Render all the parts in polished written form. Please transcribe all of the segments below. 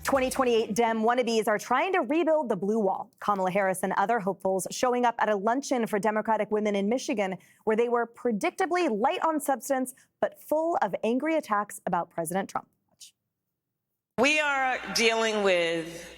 2028 Dem wannabes are trying to rebuild the blue wall. Kamala Harris and other hopefuls showing up at a luncheon for Democratic women in Michigan, where they were predictably light on substance, but full of angry attacks about President Trump. We are dealing with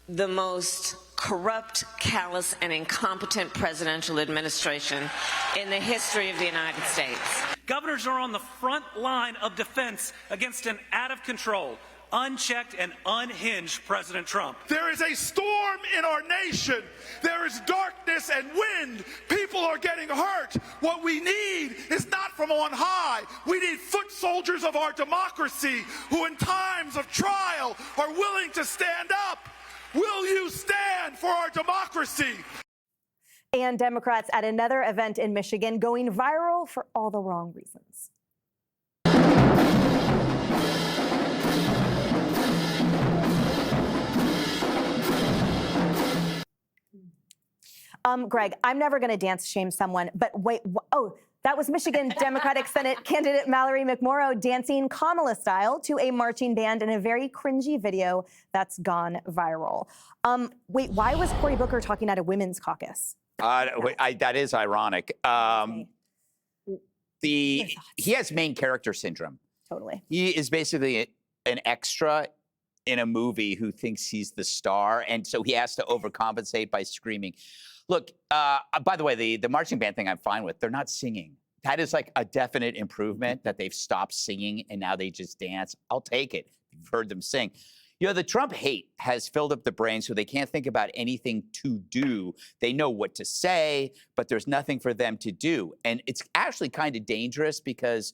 the most corrupt, callous, and incompetent presidential administration in the history of the United States. Governors are on the front line of defense against an out-of-control, unchecked, and unhinged President Trump. There is a storm in our nation. There is darkness and wind. People are getting hurt. What we need is not from on high. We need foot soldiers of our democracy who in times of trial are willing to stand up. Will you stand for our democracy? And Democrats at another event in Michigan going viral for all the wrong reasons. Greg, I'm never going to dance shame someone, but wait, oh, that was Michigan Democratic Senate candidate Mallory McMorrow dancing Kamala style to a marching band in a very cringy video that's gone viral. Wait, why was Cory Booker talking at a women's caucus? That is ironic. He has main character syndrome. Totally. He is basically an extra in a movie who thinks he's the star, and so he has to overcompensate by screaming. Look, by the way, the marching band thing I'm fine with. They're not singing. That is like a definite improvement that they've stopped singing and now they just dance. I'll take it. You've heard them sing. You know, the Trump hate has filled up the brain so they can't think about anything to do. They know what to say, but there's nothing for them to do. And it's actually kind of dangerous because,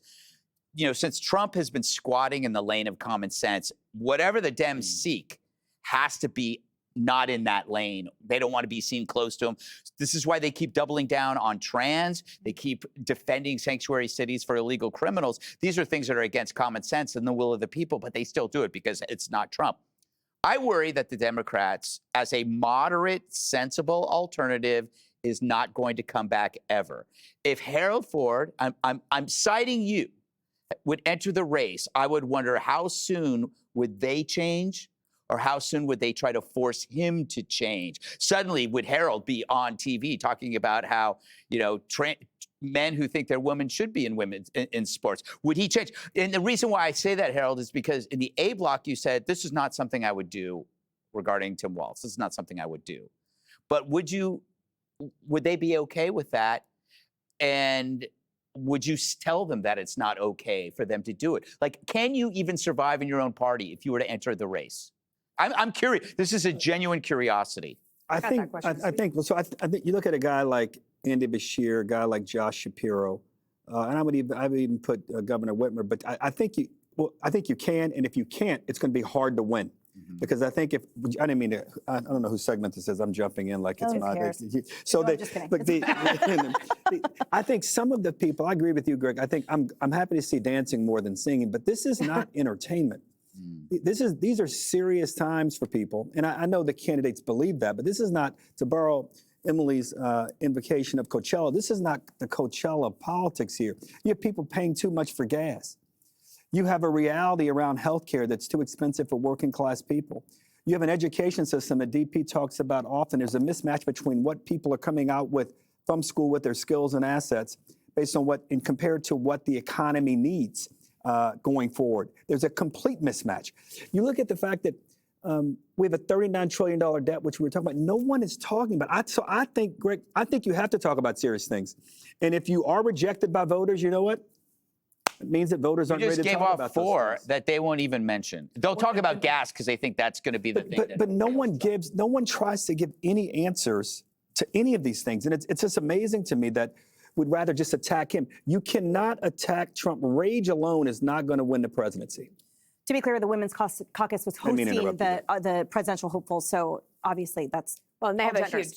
you know, since Trump has been squatting in the lane of common sense, whatever the Dems seek has to be not in that lane. They don't want to be seen close to him. This is why they keep doubling down on trans. They keep defending sanctuary cities for illegal criminals. These are things that are against common sense and the will of the people, but they still do it because it's not Trump. I worry that the Democrats, as a moderate, sensible alternative, is not going to come back ever. If Harold Ford, I'm citing you, would enter the race, I would wonder how soon would they change? Or how soon would they try to force him to change? Suddenly, would Harold be on TV talking about how, you know, men who think they're women should be in sports? Would he change? And the reason why I say that, Harold, is because in the A block, you said, this is not something I would do regarding Tim Walz. This is not something I would do. But would they be okay with that? And would you tell them that it's not okay for them to do it? Like, can you even survive in your own party if you were to enter the race? I'm curious. This is a genuine curiosity. I think you look at a guy like Andy Beshear, a guy like Josh Shapiro, and I would even put Governor Whitmer. But I think you can, and if you can't, it's going to be hard to win. Mm-hmm. Because I think I didn't mean to. I don't know whose segment this is. I'm jumping in like it's not. So no, I think some of the people. I agree with you, Greg. I think I'm happy to see dancing more than singing, but this is not entertainment. These are serious times for people, and I know the candidates believe that, but this is not, to borrow Emily's invocation of Coachella, this is not the Coachella politics here. You have people paying too much for gas. You have a reality around healthcare that's too expensive for working class people. You have an education system that DP talks about often. There's a mismatch between what people are coming out with from school with their skills and assets based on and compared to what the economy needs. Going forward. There's a complete mismatch. You look at the fact that we have a $39 trillion debt, which we were talking about. No one is talking about. So I think, Greg, you have to talk about serious things. And if you are rejected by voters, you know what? It means that voters aren't ready to talk about those things. You just gave off 4 that they won't even mention. They'll talk about gas because they think that's going to be the thing. But no one tries to give any answers to any of these things. And it's just amazing to me that would rather just attack him. You cannot attack Trump. Rage alone is not going to win the presidency. To be clear, the Women's Caucus was hosting the presidential hopefuls, so obviously that's and they have a huge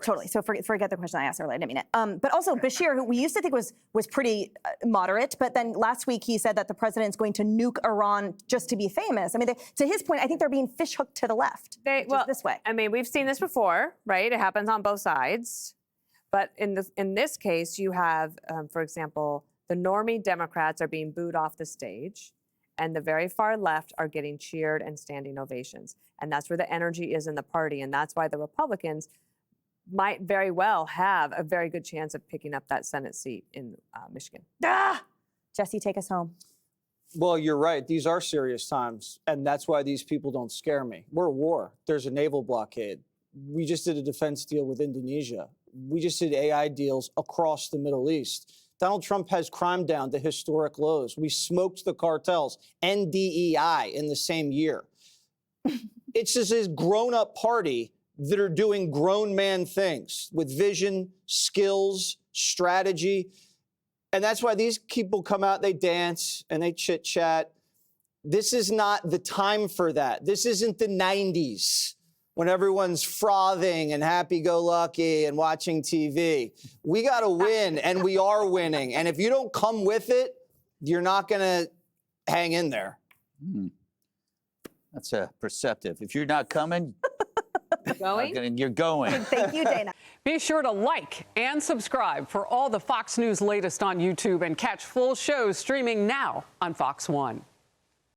totally. So forget the question I asked earlier. I didn't mean it. But also Beshear, who we used to think was pretty moderate, but then last week he said that the president's going to nuke Iran just to be famous. I mean, to his point, I think they're being fish hooked to the left. This way. I mean, we've seen this before, right? It happens on both sides. But in this case, you have, for example, the normie Democrats are being booed off the stage, and the very far left are getting cheered and standing ovations. And that's where the energy is in the party. And that's why the Republicans might very well have a very good chance of picking up that Senate seat in Michigan. Jesse, take us home. Well, you're right. These are serious times, and that's why these people don't scare me. We're at war. There's a naval blockade. We just did a defense deal with Indonesia. We just did AI deals across the Middle East. Donald Trump has crime down to historic lows. We smoked the cartels and DEI in the same year. It's just this grown-up party that are doing grown man things with vision, skills, strategy. And that's why these people come out, they dance and they chit chat. This is not the time for that. This isn't the 90s when everyone's frothing and happy-go-lucky and watching TV. We got to win, and we are winning. And if you don't come with it, you're not going to hang in there. That's perceptive. If you're not coming, you're going. Thank you, Dana. Be sure to like and subscribe for all the Fox News latest on YouTube and catch full shows streaming now on Fox One.